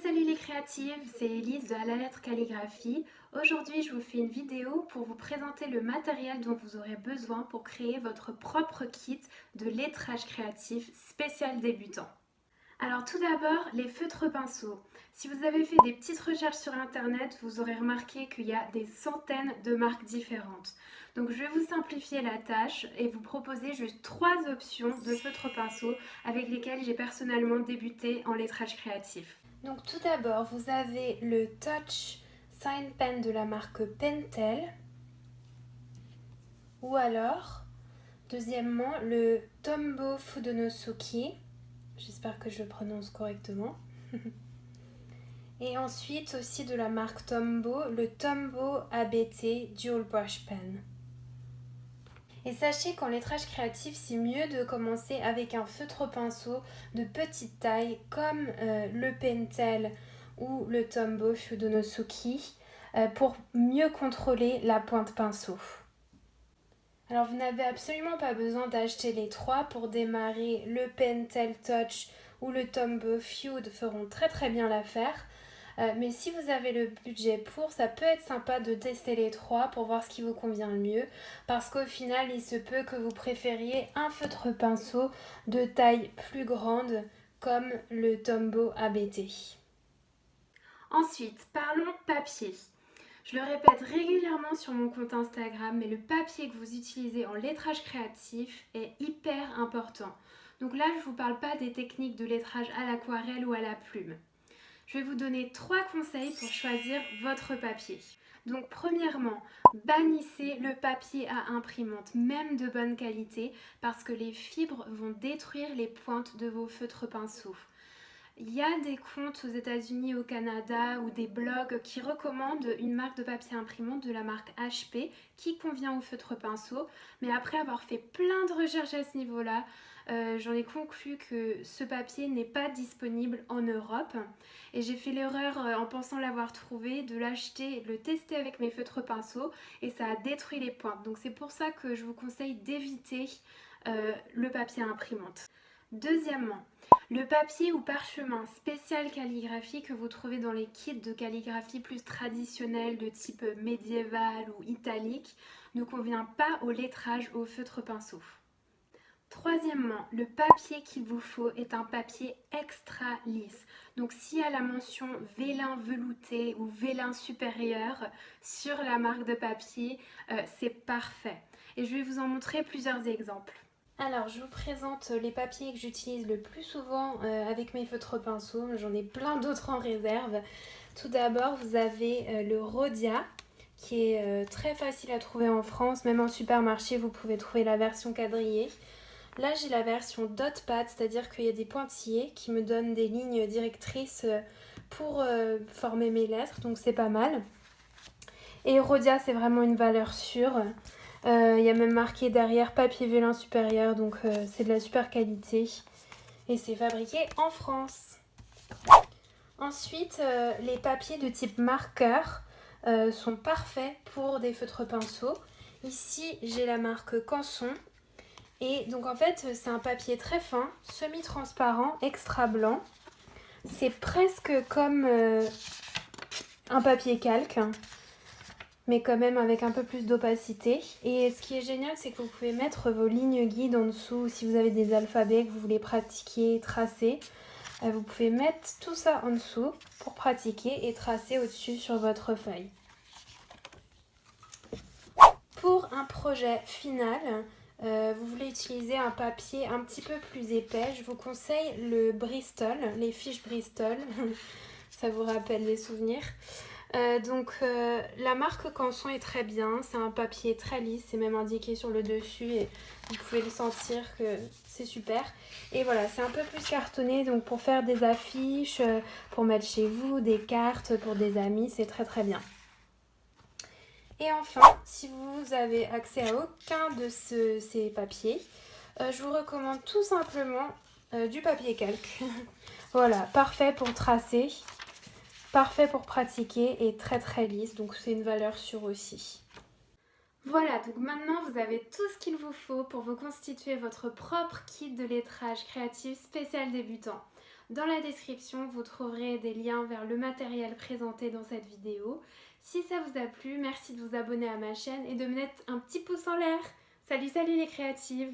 Salut les créatives, c'est Elise de À la lettre calligraphie. Aujourd'hui, je vous fais une vidéo pour vous présenter le matériel dont vous aurez besoin pour créer votre propre kit de lettrage créatif spécial débutant. Alors tout d'abord, les feutres pinceaux. Si vous avez fait des petites recherches sur internet, vous aurez remarqué qu'il y a des centaines de marques différentes. Donc je vais vous simplifier la tâche et vous proposer juste 3 options de feutres pinceaux avec lesquels j'ai personnellement débuté en lettrage créatif. Donc tout d'abord, vous avez le Touch Sign Pen de la marque Pentel ou alors, deuxièmement, le Tombow Fudonosuke. J'espère que je le prononce correctement. Et ensuite aussi de la marque Tombow, le Tombow ABT Dual Brush Pen. Et sachez qu'en lettrage créatif, c'est mieux de commencer avec un feutre pinceau de petite taille comme le Pentel ou le Tombow Fudonosuke pour mieux contrôler la pointe pinceau. Alors vous n'avez absolument pas besoin d'acheter les trois pour démarrer. Le Pentel Touch ou le Tombow Feud feront très bien l'affaire. Mais si vous avez le budget pour, ça peut être sympa de tester les trois pour voir ce qui vous convient le mieux. Parce qu'au final, il se peut que vous préfériez un feutre pinceau de taille plus grande comme le Tombow ABT. Ensuite, parlons papier. Je le répète régulièrement sur mon compte Instagram, mais le papier que vous utilisez en lettrage créatif est hyper important. Donc là, je ne vous parle pas des techniques de lettrage à l'aquarelle ou à la plume. Je vais vous donner 3 conseils pour choisir votre papier. Donc premièrement, bannissez le papier à imprimante, même de bonne qualité, parce que les fibres vont détruire les pointes de vos feutres pinceaux. Il y a des comptes aux États-Unis, au Canada ou des blogs qui recommandent une marque de papier imprimante de la marque HP qui convient au feutre pinceau. Mais après avoir fait plein de recherches à ce niveau-là, j'en ai conclu que ce papier n'est pas disponible en Europe. Et j'ai fait l'erreur en pensant l'avoir trouvé de l'acheter, de le tester avec mes feutres pinceaux et ça a détruit les pointes. Donc c'est pour ça que je vous conseille d'éviter le papier imprimante. Deuxièmement, le papier ou parchemin spécial calligraphie que vous trouvez dans les kits de calligraphie plus traditionnels de type médiéval ou italique ne convient pas au lettrage au feutre pinceau. Troisièmement, le papier qu'il vous faut est un papier extra lisse. Donc s'il y a la mention vélin velouté ou vélin supérieur sur la marque de papier, c'est parfait. Et je vais vous en montrer plusieurs exemples. Alors, je vous présente les papiers que j'utilise le plus souvent avec mes feutres pinceaux. J'en ai plein d'autres en réserve. Tout d'abord, vous avez le Rhodia qui est très facile à trouver en France. Même en supermarché, vous pouvez trouver la version quadrillée. Là, j'ai la version dot pad, c'est-à-dire qu'il y a des pointillés qui me donnent des lignes directrices pour former mes lettres. Donc, c'est pas mal. Et Rhodia, c'est vraiment une valeur sûre. Il y a même marqué derrière papier vélin supérieur, donc c'est de la super qualité et c'est fabriqué en France. Ensuite, les papiers de type marqueur sont parfaits pour des feutres pinceaux. Ici, j'ai la marque Canson et donc en fait, c'est un papier très fin, semi-transparent, extra blanc. C'est presque comme un papier calque, mais quand même avec un peu plus d'opacité. Et ce qui est génial, c'est que vous pouvez mettre vos lignes guides en dessous. Si vous avez des alphabets que vous voulez pratiquer, tracer, vous pouvez mettre tout ça en dessous pour pratiquer et tracer au-dessus sur votre feuille. Pour un projet final, vous voulez utiliser un papier un petit peu plus épais, je vous conseille le Bristol, les fiches Bristol. Ça vous rappelle les souvenirs. La marque Canson est très bien, c'est un papier très lisse, c'est même indiqué sur le dessus et vous pouvez le sentir que c'est super. Et voilà, c'est un peu plus cartonné, donc pour faire des affiches, pour mettre chez vous, des cartes pour des amis, c'est très bien. Et enfin, si vous avez accès à aucun de ces papiers, je vous recommande tout simplement du papier calque. Voilà, parfait pour tracer. Parfait pour pratiquer et très lisse, donc c'est une valeur sûre aussi. Voilà, donc maintenant vous avez tout ce qu'il vous faut pour vous constituer votre propre kit de lettrage créatif spécial débutant. Dans la description, vous trouverez des liens vers le matériel présenté dans cette vidéo. Si ça vous a plu, merci de vous abonner à ma chaîne et de me mettre un petit pouce en l'air. Salut, salut les créatives!